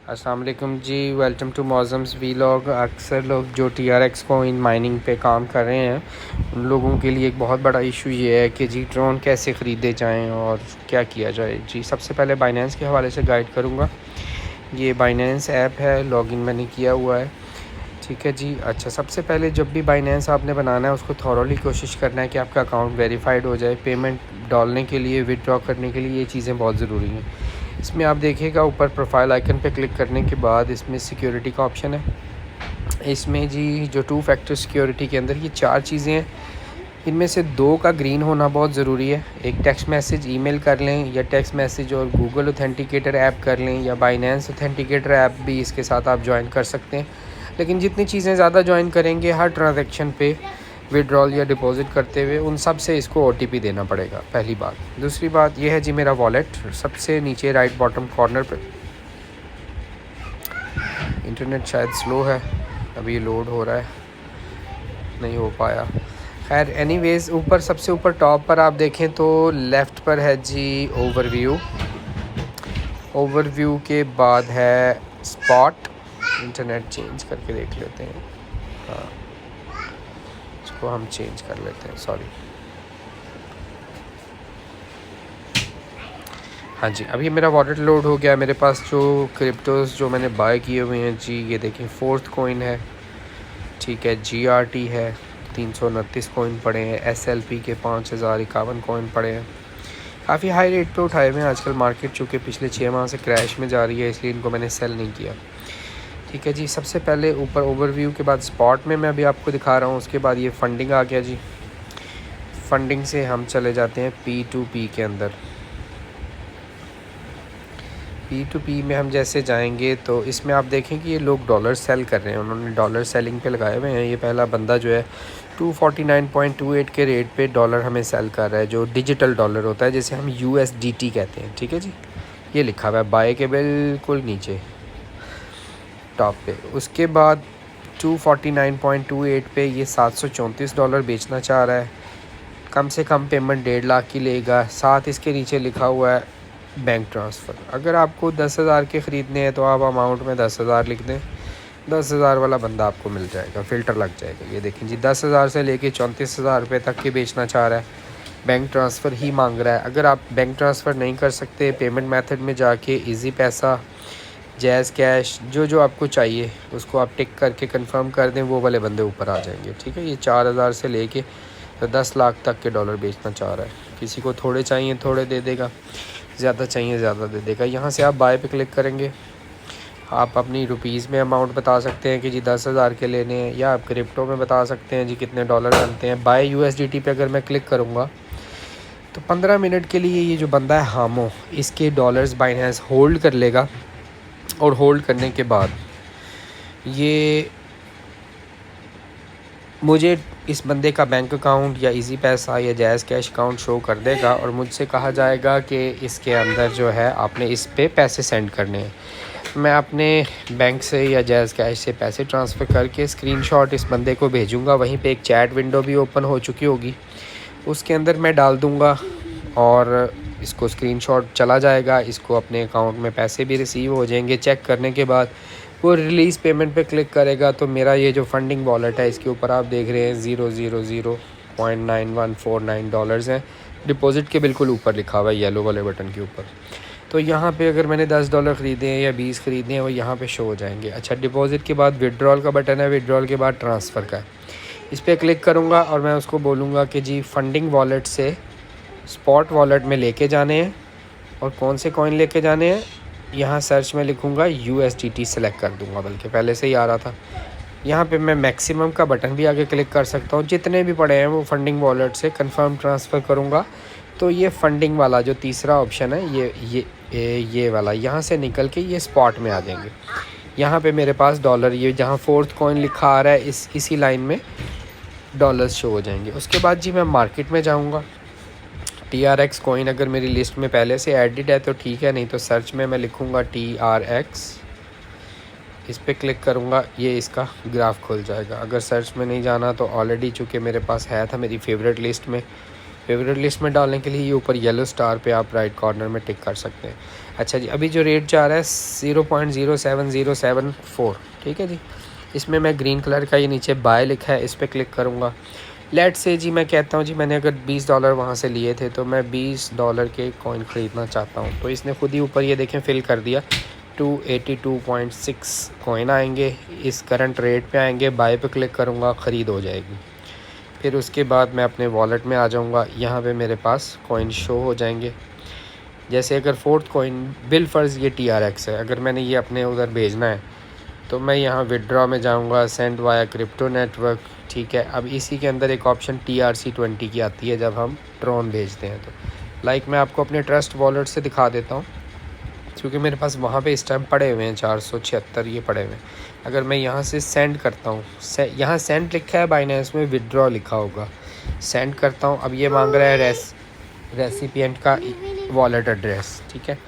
अस्सलाम वालेकुम जी, welcome to मौज़म्स vlog. अक्सर लोग जो TRX कॉइन माइनिंग पे काम कर रहे हैं उन लोगों के लिए एक बहुत बड़ा इशू ये है कि जी ट्रोन कैसे ख़रीदे जाएं और क्या किया जाए। जी सबसे पहले बाइनेंस के हवाले से गाइड करूँगा। ये बाइनेंस ऐप है, लॉगिन मैंने किया हुआ है, ठीक है जी। अच्छा, सबसे पहले जब भी बाइनेंस आपने बनाना है उसको थॉरोली कोशिश करना है कि आपका अकाउंट वेरीफाइड हो जाए। पेमेंट डालने के लिए, विदड्रॉ करने के लिए ये चीज़ें बहुत ज़रूरी हैं। इसमें आप देखिएगा ऊपर प्रोफाइल आइकन पे क्लिक करने के बाद इसमें सिक्योरिटी का ऑप्शन है। इसमें जी जो 2 फैक्टर सिक्योरिटी के अंदर ये 4 चीज़ें हैं, इनमें से 2 का ग्रीन होना बहुत ज़रूरी है। एक टेक्स्ट मैसेज ईमेल कर लें या टेक्स्ट मैसेज और गूगल ऑथेंटिकेटर ऐप कर लें या बाइनेंस ऑथेंटिकेटर ऐप भी इसके साथ आप ज्वाइन कर सकते हैं। लेकिन जितनी चीज़ें ज़्यादा ज्वाइन करेंगे हर ट्रांजैक्शन पे विड्रॉल या डिपॉज़िट करते हुए उन सब से इसको OTP देना पड़ेगा, पहली बात। दूसरी बात यह है जी मेरा वॉलेट सबसे नीचे राइट बॉटम कॉर्नर पे। इंटरनेट शायद स्लो है, अभी ये लोड हो रहा है, नहीं हो पाया। खैर एनीवेज़, ऊपर सबसे ऊपर टॉप पर आप देखें तो लेफ़्ट पर है जी ओवरव्यू। ओवरव्यू के बाद है स्पॉट। इंटरनेट चेंज करके देख लेते हैं। हाँ, इसको हम चेंज कर लेते हैं, सॉरी। हाँ जी, अभी मेरा वॉलेट लोड हो गया। मेरे पास जो क्रिप्टोज़ जो मैंने बाय किए हुए हैं जी, ये देखें 4th कॉइन है, ठीक है। GRT है, 329 कॉइन पड़े हैं। SLP के 5051 कॉइन पड़े हैं। काफ़ी हाई रेट पे उठाए हुए हैं आजकल मार्केट, चूँकि पिछले 6 माह से क्रैश में जा रही है, इसलिए इनको मैंने सेल नहीं किया, ठीक है जी। सबसे पहले ऊपर ओवरव्यू के बाद स्पॉट में मैं अभी आपको दिखा रहा हूँ। उसके बाद ये फंडिंग आ गया जी। फंडिंग से हम चले जाते हैं P2P के अंदर। P2P में हम जैसे जाएंगे तो इसमें आप देखें कि ये लोग डॉलर सेल कर रहे हैं, उन्होंने डॉलर सेलिंग पे लगाए हुए हैं। ये पहला बंदा जो है 249.28 के रेट पे डॉलर हमें सेल कर रहा है, जो डिजिटल डॉलर होता है जिसे हम USDT कहते हैं, ठीक है जी। ये लिखा हुआ है बाय के बिल्कुल नीचे टॉप पे। उसके बाद 249.28 पे ये $734 बेचना चाह रहा है। कम से कम पेमेंट 1.5 लाख की लेगा। साथ इसके नीचे लिखा हुआ है बैंक ट्रांसफ़र। अगर आपको 10,000 के ख़रीदने हैं तो आप अमाउंट में 10,000 लिख दें, 10,000 वाला बंदा आपको मिल जाएगा, फ़िल्टर लग जाएगा। ये देखें जी, 10,000 से लेके 34,000 रुपये तक के बेचना चाह रहा है, बैंक ट्रांसफ़र ही मांग रहा है। अगर आप बैंक ट्रांसफ़र नहीं कर सकते, पेमेंट मेथड में जाके ईजी पैसा, जैज़ कैश, जो जो आपको चाहिए उसको आप टिक करके कंफर्म कर दें, वो वाले बंदे ऊपर आ जाएंगे, ठीक है। ये 4,000 से लेके 10 लाख तक के डॉलर बेचना चाह रहा है। किसी को थोड़े चाहिए थोड़े दे देगा, ज़्यादा चाहिए ज़्यादा दे देगा। यहाँ से आप बाय पे क्लिक करेंगे, आप अपनी रुपीज़ में अमाउंट बता सकते हैं कि जी 10,000 के लेने हैं, या आप क्रिप्टो में बता सकते हैं जी कितने डॉलर बनते हैं। बाय USDT पे अगर मैं क्लिक करूँगा तो 15 मिनट के लिए ये जो बंदा है हामो, इसके डॉलर्स बाइनेंस होल्ड कर लेगा, और होल्ड करने के बाद ये मुझे इस बंदे का बैंक अकाउंट या इजी पैसा या जैज़ कैश अकाउंट शो कर देगा, और मुझसे कहा जाएगा कि इसके अंदर जो है आपने इस पे पैसे सेंड करने हैं। मैं अपने बैंक से या जैज़ कैश से पैसे ट्रांसफ़र करके स्क्रीनशॉट इस बंदे को भेजूँगा। वहीं पे एक चैट विंडो भी ओपन हो चुकी होगी, उसके अंदर मैं डाल दूँगा और इसको स्क्रीनशॉट चला जाएगा। इसको अपने अकाउंट में पैसे भी रिसीव हो जाएंगे। चेक करने के बाद वो रिलीज़ पेमेंट पे क्लिक करेगा तो मेरा ये जो फंडिंग वॉलेट है इसके ऊपर आप देख रहे हैं 0.9149 डॉलर्स हैं। डिपॉज़िट के बिल्कुल ऊपर लिखा हुआ है येलो वाले बटन के ऊपर। तो यहाँ पे अगर मैंने $10 ख़रीदे हैं या 20 ख़रीदे हैं वो यहाँ पे शो हो जाएंगे। अच्छा, डिपॉज़िट के बाद विड्रॉल का बटन है, विड्रॉल के बाद ट्रांसफ़र का है। इस पर क्लिक करूँगा और मैं उसको बोलूँगा कि जी फंडिंग वॉलेट से स्पॉट वॉलेट में लेके जाने हैं, और कौन से कॉइन लेके जाने हैं। यहाँ सर्च में लिखूँगा USDT सेलेक्ट कर दूँगा, बल्कि पहले से ही आ रहा था। यहाँ पे मैं मैक्सिमम का बटन भी आगे क्लिक कर सकता हूँ, जितने भी पड़े हैं वो फंडिंग वॉलेट से कंफर्म ट्रांसफ़र करूँगा। तो ये फंडिंग वाला जो तीसरा ऑप्शन है, ये वाला यहाँ से निकल के ये स्पॉट में आ जाएंगे। यहाँ पे मेरे पास डॉलर, ये जहाँ 4th कॉइन लिखा आ रहा है इसी लाइन में डॉलर्स शो हो जाएंगे। उसके बाद जी मैं मार्केट में जाऊँगा। TRX कॉइन अगर मेरी लिस्ट में पहले से एडिड है तो ठीक है, नहीं तो सर्च में मैं लिखूँगा TRX, इस पर क्लिक करूँगा, ये इसका ग्राफ खुल जाएगा। अगर सर्च में नहीं जाना तो ऑलरेडी चूँकि मेरे पास है था मेरी फेवरेट लिस्ट में, फेवरेट लिस्ट में डालने के लिए ये ऊपर येलो स्टार पे आप राइट कॉर्नर में टिक कर सकते हैं। अच्छा जी, अभी जो रेट जा रहा है 0.07074, ठीक है जी। इसमें मैं ग्रीन कलर का ये नीचे बाय लिखा है, इस पर क्लिक करूँगा। लेट से जी मैं कहता हूँ जी मैंने अगर $20 वहाँ से लिए थे तो मैं $20 के कॉइन ख़रीदना चाहता हूँ, तो इसने खुद ही ऊपर ये देखें फिल कर दिया। 282.6 कॉइन आएंगे, इस करंट रेट पे आएंगे। बाय पे क्लिक करूँगा, ख़रीद हो जाएगी। फिर उसके बाद मैं अपने वॉलेट में आ जाऊँगा, यहाँ पे मेरे पास कॉइन शो हो जाएंगे। जैसे अगर फोर्थ कॉइन बिल फ़र्ज़ ये TRX है, अगर मैंने ये अपने उधर भेजना है तो मैं यहाँ विड्रॉ में जाऊँगा, सेंड वाया क्रिप्टो नेटवर्क, ठीक है। अब इसी के अंदर एक ऑप्शन TRC20 की आती है जब हम ट्रॉन भेजते हैं तो मैं आपको अपने ट्रस्ट वॉलेट से दिखा देता हूँ, क्योंकि मेरे पास वहाँ पे इस टाइम पड़े हुए हैं 476 ये पड़े हुए हैं। अगर मैं यहाँ से सेंड करता हूँ, यहाँ सेंड लिखा है, बाइनेंस में विड्रॉ लिखा होगा, सेंड करता हूँ। अब ये मांग रहा है रेसिपिएंट का वॉलेट एड्रेस, ठीक है।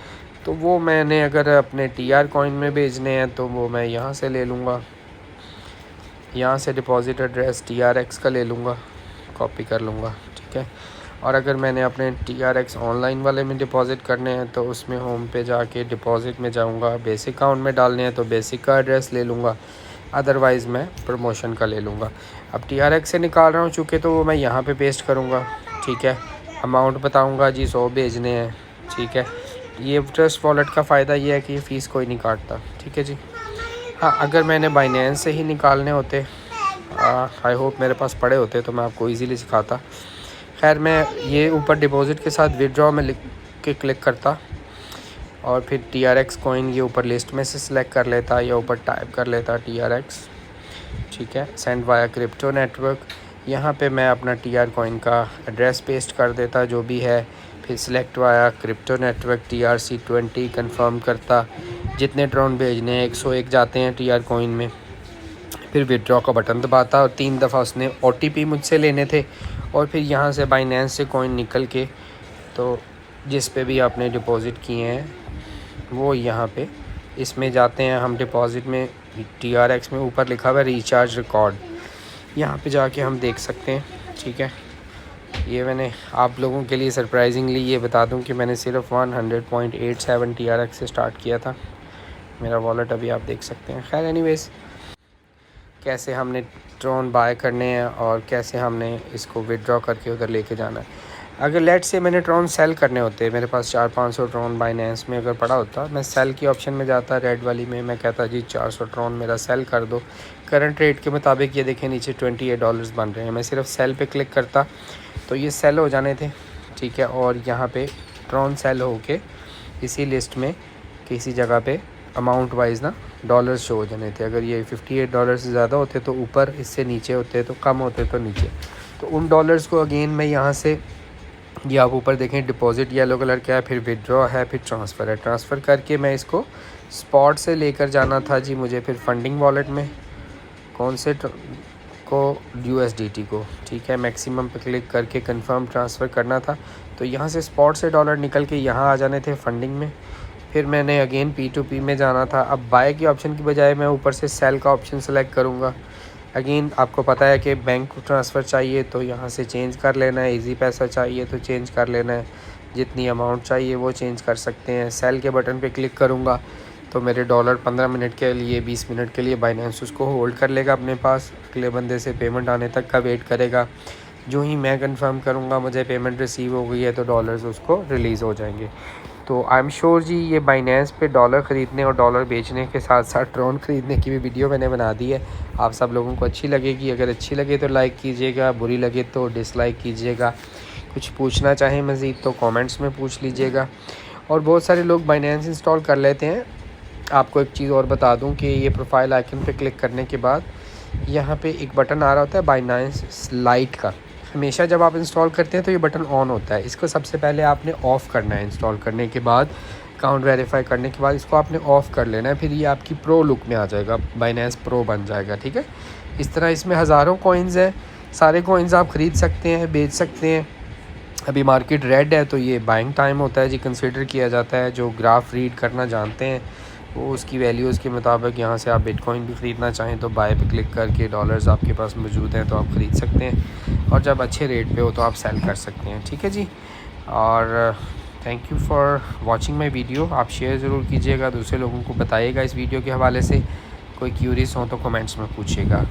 तो वो मैंने अगर अपने TR कॉइन में भेजने हैं तो वो मैं यहाँ से ले लूँगा, यहाँ से डिपॉज़िट एड्रेस TRX का ले लूँगा, कॉपी कर लूँगा, ठीक है। और अगर मैंने अपने TRX ऑनलाइन वाले में डिपॉज़िट करने हैं तो उसमें होम पे जाके डिपॉज़िट में जाऊँगा, बेसिक अकाउंट में डालने हैं तो बेसिक का एड्रेस ले लूँगा, अदरवाइज़ मैं प्रमोशन का ले लूँगा। अब TRX से निकाल रहा हूँ चूँकि, तो वो मैं यहाँ पे पेस्ट करूँगा, ठीक है। अमाउंट बताऊँगा जी 100 भेजने हैं, ठीक है। ये ट्रस्ट वॉलेट का फ़ायदा ये है कि ये फ़ीस कोई नहीं काटता, ठीक है जी। हाँ, अगर मैंने बाइनेंस से ही निकालने होते, आई होप मेरे पास पड़े होते तो मैं आपको इजीली सिखाता। खैर मैं ये ऊपर डिपॉज़िट के साथ विड्रॉ में लिख के क्लिक करता और फिर TRX कॉइन ये ऊपर लिस्ट में से सिलेक्ट कर लेता या ऊपर टाइप कर लेता TRX, ठीक है। सेंड वाया क्रिप्टो नेटवर्क, यहाँ पे मैं अपना TR कॉइन का एड्रेस पेस्ट कर देता जो भी है, फिर select via crypto network TRC20 confirm करता। जितने ट्रॉन भेजने हैं 101 जाते हैं TR कॉइन में, फिर विड्रॉ का बटन दबाता और 3 दफ़ा उसने OTP मुझसे लेने थे। और फिर यहाँ से बाइनेंस से कॉइन निकल के तो जिस पे भी आपने डिपॉज़िट किए हैं वो यहाँ पे इसमें जाते हैं हम डिपॉज़िट में। TRX में ऊपर लिखा हुआ है रिचार्ज रिकॉर्ड, यहाँ पे जाके हम देख सकते हैं, ठीक है। ये मैंने आप लोगों के लिए सरप्राइजिंगली ये बता दूं कि मैंने सिर्फ 100.87 TRX से स्टार्ट किया था मेरा वॉलेट, अभी आप देख सकते हैं। खैर एनीवेज़, कैसे हमने ट्रॉन बाय करने हैं और कैसे हमने इसको विड्रॉ करके उधर लेके जाना है। अगर लेट से मैंने ट्रॉन सेल करने होते, मेरे पास 400-500 ट्रॉन बाइनेंस में अगर पड़ा होता, मैं सेल की ऑप्शन में जाता रेड वाली में, मैं कहता जी 400 ट्रॉन मेरा सेल कर दो। करंट रेट के मुताबिक ये देखें नीचे $28 बन रहे हैं, मैं सिर्फ सेल पे क्लिक करता तो ये सेल हो जाने थे, ठीक है। और यहाँ पे ट्रॉन सेल हो के इसी लिस्ट में किसी जगह पे अमाउंट वाइज ना डॉलर्स शो हो जाने थे। अगर ये $58 से ज़्यादा होते तो ऊपर, इससे नीचे होते तो कम होते तो नीचे। तो उन डॉलर्स को अगेन मैं यहाँ से, ये आप ऊपर देखें डिपॉज़िट येलो कलर का है, फिर विड्रॉ है, फिर ट्रांसफ़र है। ट्रांसफ़र करके मैं इसको स्पॉट से लेकर जाना था जी मुझे, फिर फंडिंग वॉलेट में कौन से को USDT को, ठीक है। मैक्सिमम पे क्लिक करके कंफर्म ट्रांसफ़र करना था, तो यहाँ से स्पॉट से डॉलर निकल के यहाँ आ जाने थे फंडिंग में। फिर मैंने अगेन P2P में जाना था। अब बाय की ऑप्शन की बजाय मैं ऊपर से सेल का ऑप्शन सेलेक्ट करूँगा। अगेन आपको पता है कि बैंक ट्रांसफ़र चाहिए तो यहाँ से चेंज कर लेना है, इजी पैसा चाहिए तो चेंज कर लेना है, जितनी अमाउंट चाहिए वो चेंज कर सकते हैं। सेल के बटन पे क्लिक करूँगा तो मेरे डॉलर 15 मिनट के लिए, 20 मिनट के लिए बाइनेंस उसको होल्ड कर लेगा अपने पास, अगले बंदे से पेमेंट आने तक का वेट करेगा। जो ही मैं कंफर्म करूँगा मुझे पेमेंट रिसीव हो गई है तो डॉलर्स उसको रिलीज़ हो जाएंगे। तो आई एम श्योर जी ये बाइनेंस पे डॉलर ख़रीदने और डॉलर बेचने के साथ साथ ट्रॉन ख़रीदने की भी वीडियो मैंने बना दी है, आप सब लोगों को अच्छी लगेगी। अगर अच्छी लगे तो लाइक कीजिएगा, बुरी लगे तो डिसलाइक कीजिएगा। कुछ पूछना चाहें मज़ीद तो कमेंट्स में पूछ लीजिएगा। और बहुत सारे लोग बाइनेंस इंस्टॉल कर लेते हैं। आपको एक चीज़ और बता दूं कि ये प्रोफाइल आइकन पे क्लिक करने के बाद यहाँ पे एक बटन आ रहा होता है बाइनेंस लाइट का। हमेशा जब आप इंस्टॉल करते हैं तो ये बटन ऑन होता है, इसको सबसे पहले आपने ऑफ़ करना है। इंस्टॉल करने के बाद, अकाउंट वेरीफाई करने के बाद इसको आपने ऑफ़ कर लेना है, फिर ये आपकी प्रो लुक में आ जाएगा, बाइनेंस प्रो बन जाएगा, ठीक है। इस तरह इसमें हज़ारों कॉइन्स हैं, सारे कॉइन्स आप ख़रीद सकते हैं, बेच सकते हैं। अभी मार्केट रेड है तो ये बाइंग टाइम होता है जी, कंसिडर किया जाता है। जो ग्राफ रीड करना जानते हैं वो उसकी वैल्यूज़ के मुताबिक यहाँ से आप बिटकॉइन भी ख़रीदना चाहें तो बाय पे क्लिक करके डॉलर्स आपके पास मौजूद हैं तो आप ख़रीद सकते हैं, और जब अच्छे रेट पे हो तो आप सेल कर सकते हैं, ठीक है जी। और thank you for watching my video. आप शेयर ज़रूर कीजिएगा, दूसरे लोगों को बताइएगा इस वीडियो के हवाले से। कोई क्यूरीज हो तो कमेंट्स में पूछिएगा।